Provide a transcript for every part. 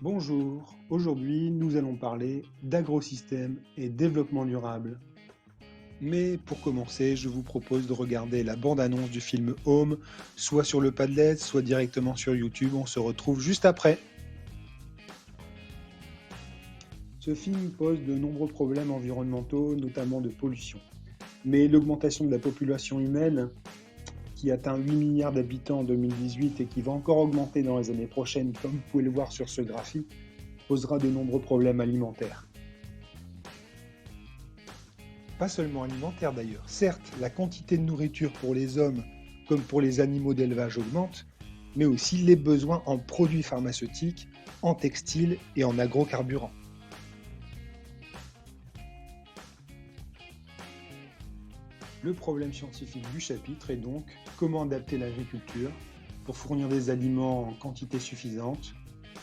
Bonjour, aujourd'hui nous allons parler d'agrosystème et développement durable. Mais pour commencer, je vous propose de regarder la bande-annonce du film Home, soit sur le Padlet, soit directement sur YouTube. On se retrouve juste après. Ce film pose de nombreux problèmes environnementaux, notamment de pollution. Mais l'augmentation de la population humaine, qui atteint 8 milliards d'habitants en 2018 et qui va encore augmenter dans les années prochaines, comme vous pouvez le voir sur ce graphique, posera de nombreux problèmes alimentaires. Pas seulement alimentaires d'ailleurs. Certes, la quantité de nourriture pour les hommes comme pour les animaux d'élevage augmente, mais aussi les besoins en produits pharmaceutiques, en textiles et en agrocarburants. Le problème scientifique du chapitre est donc comment adapter l'agriculture pour fournir des aliments en quantité suffisante,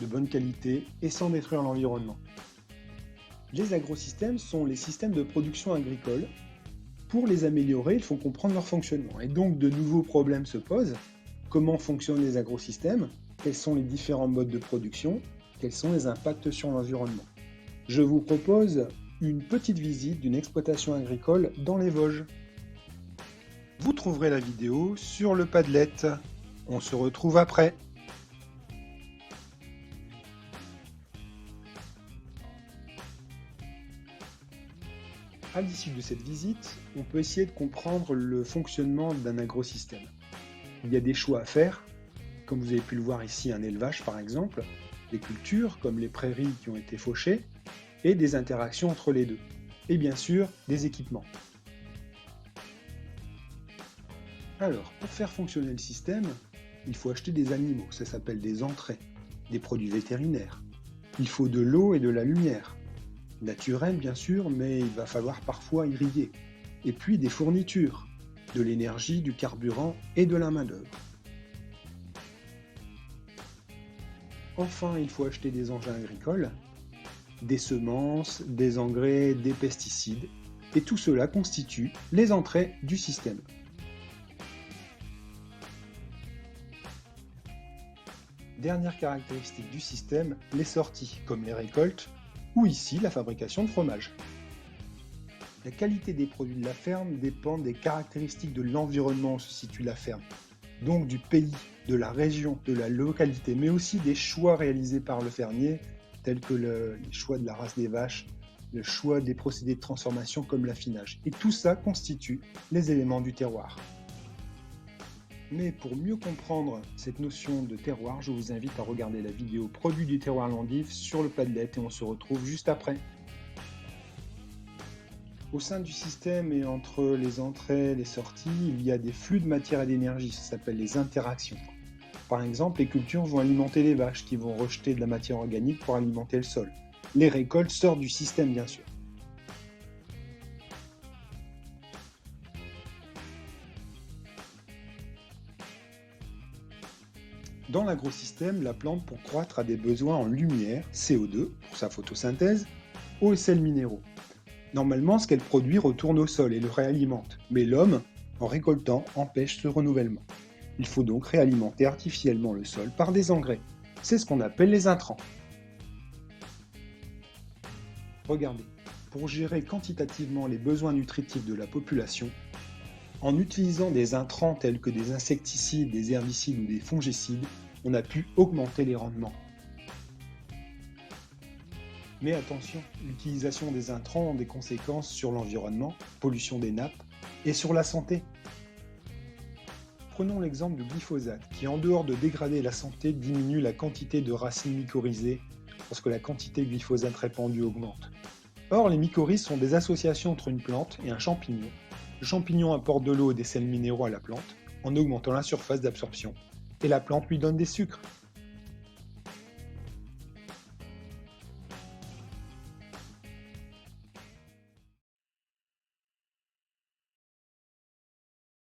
de bonne qualité et sans détruire l'environnement. Les agrosystèmes sont les systèmes de production agricole. Pour les améliorer, il faut comprendre leur fonctionnement. Et donc de nouveaux problèmes se posent. Comment fonctionnent les agrosystèmes? Quels sont les différents modes de production? Quels sont les impacts sur l'environnement? Je vous propose une petite visite d'une exploitation agricole dans les Vosges. Vous trouverez la vidéo sur le Padlet. On se retrouve après. À l'issue de cette visite, on peut essayer de comprendre le fonctionnement d'un agrosystème. Il y a des choix à faire, comme vous avez pu le voir ici, un élevage par exemple, des cultures comme les prairies qui ont été fauchées, et des interactions entre les deux. Et bien sûr, des équipements. Alors, pour faire fonctionner le système, il faut acheter des animaux, ça s'appelle des entrées, des produits vétérinaires. Il faut de l'eau et de la lumière. Naturelle bien sûr, mais il va falloir parfois irriguer. Et puis des fournitures, de l'énergie, du carburant et de la main-d'œuvre. Enfin, il faut acheter des engins agricoles, des semences, des engrais, des pesticides, et tout cela constitue les entrées du système. Dernière caractéristique du système, les sorties, comme les récoltes, ou ici la fabrication de fromage. La qualité des produits de la ferme dépend des caractéristiques de l'environnement où se situe la ferme, donc du pays, de la région, de la localité, mais aussi des choix réalisés par le fermier, tels que les choix de la race des vaches, le choix des procédés de transformation comme l'affinage. Et tout ça constitue les éléments du terroir. Mais pour mieux comprendre cette notion de terroir, je vous invite à regarder la vidéo Produits du terroir Landif sur le Padlet et on se retrouve juste après. Au sein du système et entre les entrées et les sorties, il y a des flux de matière et d'énergie, ça s'appelle les interactions. Par exemple, les cultures vont alimenter les vaches qui vont rejeter de la matière organique pour alimenter le sol. Les récoltes sortent du système bien sûr. Dans l'agrosystème, la plante pour croître a des besoins en lumière, CO2 pour sa photosynthèse, eau et sels minéraux. Normalement, ce qu'elle produit retourne au sol et le réalimente, mais l'homme, en récoltant, empêche ce renouvellement. Il faut donc réalimenter artificiellement le sol par des engrais. C'est ce qu'on appelle les intrants. Regardez, pour gérer quantitativement les besoins nutritifs de la population, en utilisant des intrants tels que des insecticides, des herbicides ou des fongicides, on a pu augmenter les rendements. Mais attention, l'utilisation des intrants a des conséquences sur l'environnement, pollution des nappes, et sur la santé. Prenons l'exemple du glyphosate, qui en dehors de dégrader la santé, diminue la quantité de racines mycorhizées lorsque la quantité de glyphosate répandue augmente. Or, les mycorhizes sont des associations entre une plante et un champignon. Le champignon apporte de l'eau et des sels minéraux à la plante en augmentant la surface d'absorption, et la plante lui donne des sucres.